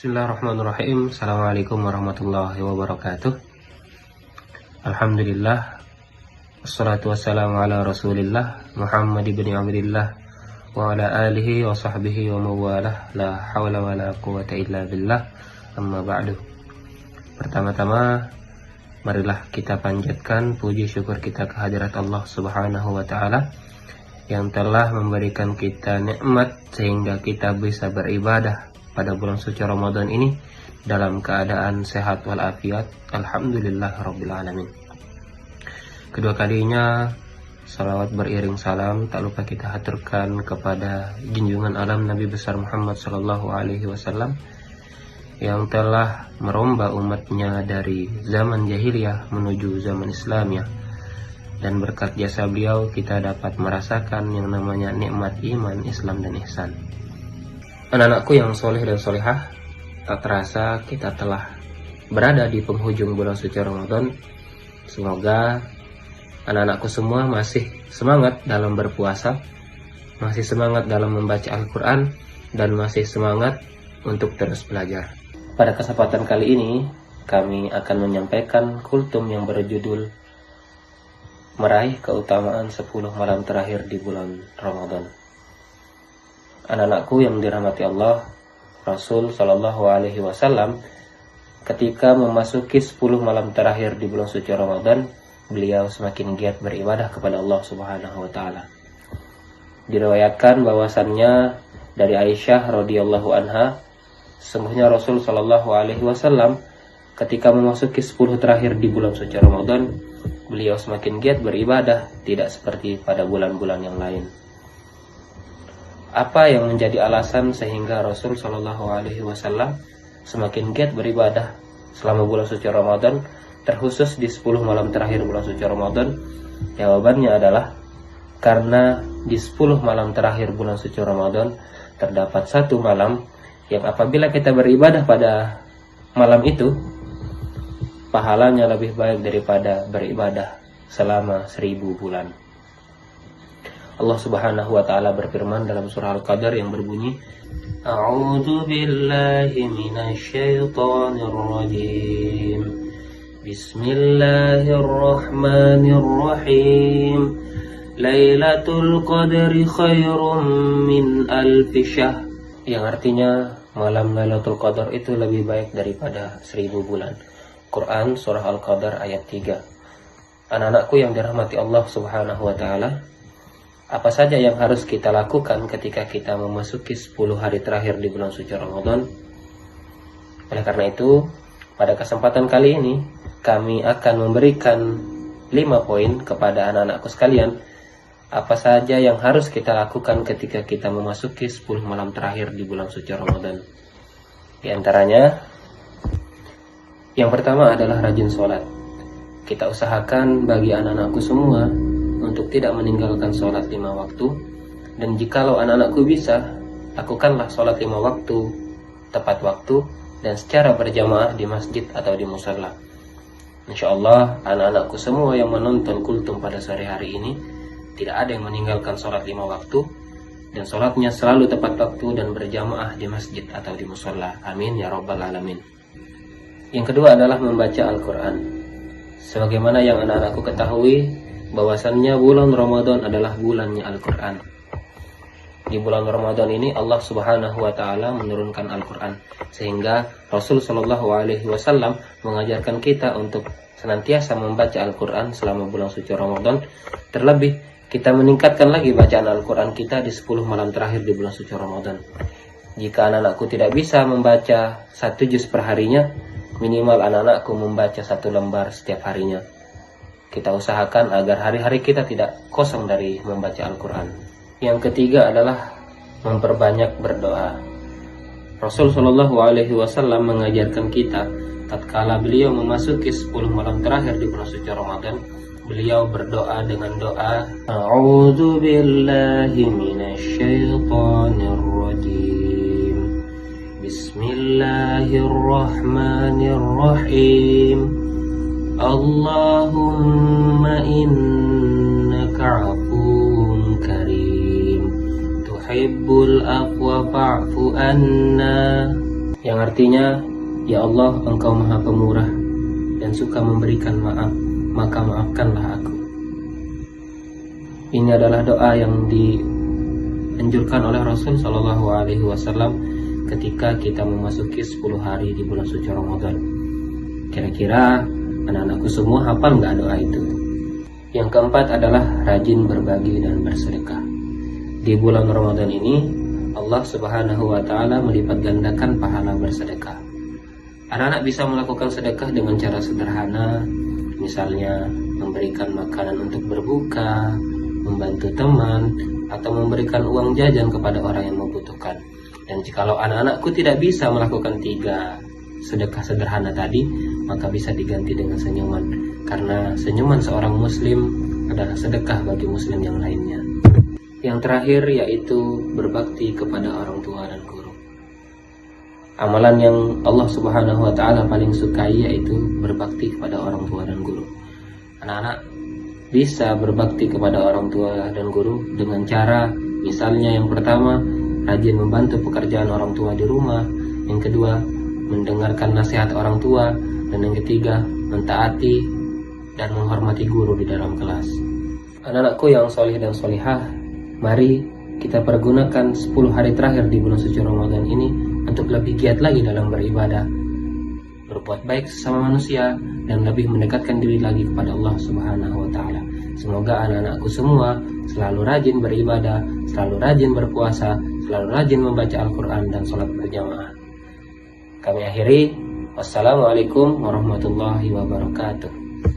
Bismillahirrahmanirrahim. Assalamualaikum warahmatullahi wabarakatuh. Alhamdulillah, wassalatu wassalamu ala rasulillah Muhammad ibn Abdillah wa ala alihi wa sahbihi wa mawalah. La hawla wa la quwata illa billah. Amma ba'du. Pertama-tama, marilah kita panjatkan puji syukur kita kehadirat Allah subhanahu wa ta'ala yang telah memberikan kita nikmat sehingga kita bisa beribadah pada bulan suci Ramadan ini dalam keadaan sehat walafiat. Alhamdulillah Rabbil Alamin. Kedua kalinya salawat beriring salam tak lupa kita haturkan kepada junjungan alam Nabi besar Muhammad sallallahu alaihi wasallam yang telah merombak umatnya dari zaman jahiliyah menuju zaman Islamiyah, dan berkat jasa beliau kita dapat merasakan yang namanya nikmat iman, Islam dan ihsan. Anak-anakku yang soleh dan solehah, tak terasa kita telah berada di penghujung bulan suci Ramadan. Semoga anak-anakku semua masih semangat dalam berpuasa, masih semangat dalam membaca Al-Quran, dan masih semangat untuk terus belajar. Pada kesempatan kali ini, kami akan menyampaikan kultum yang berjudul Meraih Keutamaan 10 Malam Terakhir di Bulan Ramadan. Anak-anakku yang dirahmati Allah, Rasul Shallallahu Alaihi Wasallam ketika memasuki 10 malam terakhir di bulan suci Ramadan, beliau semakin giat beribadah kepada Allah Subhanahu Wa Taala. Diriwayatkan bahwasannya dari Aisyah radhiyallahu anha, sesungguhnya Rasul Shallallahu Alaihi Wasallam ketika memasuki 10 terakhir di bulan suci Ramadan, beliau semakin giat beribadah, tidak seperti pada bulan-bulan yang lain. Apa yang menjadi alasan sehingga Rasul Shallallahu Alaihi Wasallam semakin giat beribadah selama bulan suci Ramadan, terkhusus di 10 malam terakhir bulan suci Ramadan? Jawabannya adalah karena di 10 malam terakhir bulan suci Ramadan terdapat satu malam yang apabila kita beribadah pada malam itu, pahalanya lebih baik daripada beribadah selama 1000 bulan. Allah Subhanahu wa Ta'ala berfirman dalam surah Al-Qadar yang berbunyi, A'udzu billahi minasy syaithanir rajim. Bismillahirrahmanirrahim. Lailatul Qadri khairum min alfi syahr. Yang artinya malam Lailatul Qadar itu lebih baik daripada 1000 bulan. Quran surah Al-Qadar ayat 3. Anak-anakku yang dirahmati Allah Subhanahu wa Ta'ala, apa saja yang harus kita lakukan ketika kita memasuki 10 hari terakhir di bulan suci Ramadan? Oleh karena itu, pada kesempatan kali ini kami akan memberikan 5 poin kepada anak-anakku sekalian, apa saja yang harus kita lakukan ketika kita memasuki 10 malam terakhir di bulan suci Ramadan. Di antaranya, yang pertama adalah rajin sholat. Kita usahakan bagi anak-anakku semua untuk tidak meninggalkan sholat 5 waktu, dan jikalau anak-anakku bisa, lakukanlah sholat 5 waktu tepat waktu dan secara berjamaah di masjid atau di musalla. Insya Allah anak-anakku semua yang menonton kultum pada sore hari ini tidak ada yang meninggalkan sholat 5 waktu, dan sholatnya selalu tepat waktu dan berjamaah di masjid atau di musalla. Amin ya Rabbal Alamin. Yang kedua adalah membaca Al-Quran. Sebagaimana yang anak-anakku ketahui, bahwasannya bulan Ramadan adalah bulannya Al-Quran. Di bulan Ramadan ini Allah Subhanahu wa Ta'ala menurunkan Al-Quran, sehingga Rasul Shallallahu Alaihi Wasallam mengajarkan kita untuk senantiasa membaca Al-Quran selama bulan suci Ramadan. Terlebih kita meningkatkan lagi bacaan Al-Quran kita di 10 malam terakhir di bulan suci Ramadan. Jika anak-anakku tidak bisa membaca 1 juz per harinya, minimal anak-anakku membaca 1 lembar setiap harinya. Kita usahakan agar hari-hari kita tidak kosong dari membaca Al-Quran. Yang ketiga adalah memperbanyak berdoa. Rasul Shallallahu Alaihi Wasallam mengajarkan kita, tatkala beliau memasuki 10 malam terakhir di bulan suci Ramadan, beliau berdoa dengan doa, A'udzu billahi minasy syaithanir rajim. Bismillahirrahmanirrahim. Allahumma innaka afuwun karim, tuhibbul afwa fa'fu anna. yang artinya, ya Allah, Engkau Maha Pemurah dan suka memberikan maaf, maka maafkanlah aku. Ini adalah doa yang dianjurkan oleh Rasul Shallallahu Alaihi Wasallam ketika kita memasuki 10 hari di bulan suci Ramadan. Kira-kira anak-anakku semua hafal nggak doa itu? Yang keempat adalah rajin berbagi dan bersedekah. Di bulan Ramadan ini, Allah Subhanahu wa Ta'ala melipat gandakan pahala bersedekah. Anak-anak bisa melakukan sedekah dengan cara sederhana, misalnya memberikan makanan untuk berbuka, membantu teman, atau memberikan uang jajan kepada orang yang membutuhkan. Dan jikalau anak-anakku tidak bisa melakukan 3 sedekah sederhana tadi, maka bisa diganti dengan senyuman, karena senyuman seorang muslim adalah sedekah bagi muslim yang lainnya. Yang terakhir yaitu berbakti kepada orang tua dan guru. Amalan yang Allah Subhanahu wa Ta'ala paling sukai yaitu berbakti kepada orang tua dan guru. Anak-anak bisa berbakti kepada orang tua dan guru dengan cara, misalnya yang pertama, rajin membantu pekerjaan orang tua di rumah. Yang kedua, mendengarkan nasihat orang tua. Dan yang ketiga, mentaati dan menghormati guru di dalam kelas. Anak-anakku yang soleh dan solihah, mari kita pergunakan 10 hari terakhir di bulan suci Ramadan ini untuk lebih giat lagi dalam beribadah, berbuat baik sesama manusia, dan lebih mendekatkan diri lagi kepada Allah Subhanahu wa Ta'ala. Semoga anak-anakku semua selalu rajin beribadah, selalu rajin berpuasa, selalu rajin membaca Al-Quran dan sholat berjamaah. Kami akhiri, wassalamualaikum warahmatullahi wabarakatuh.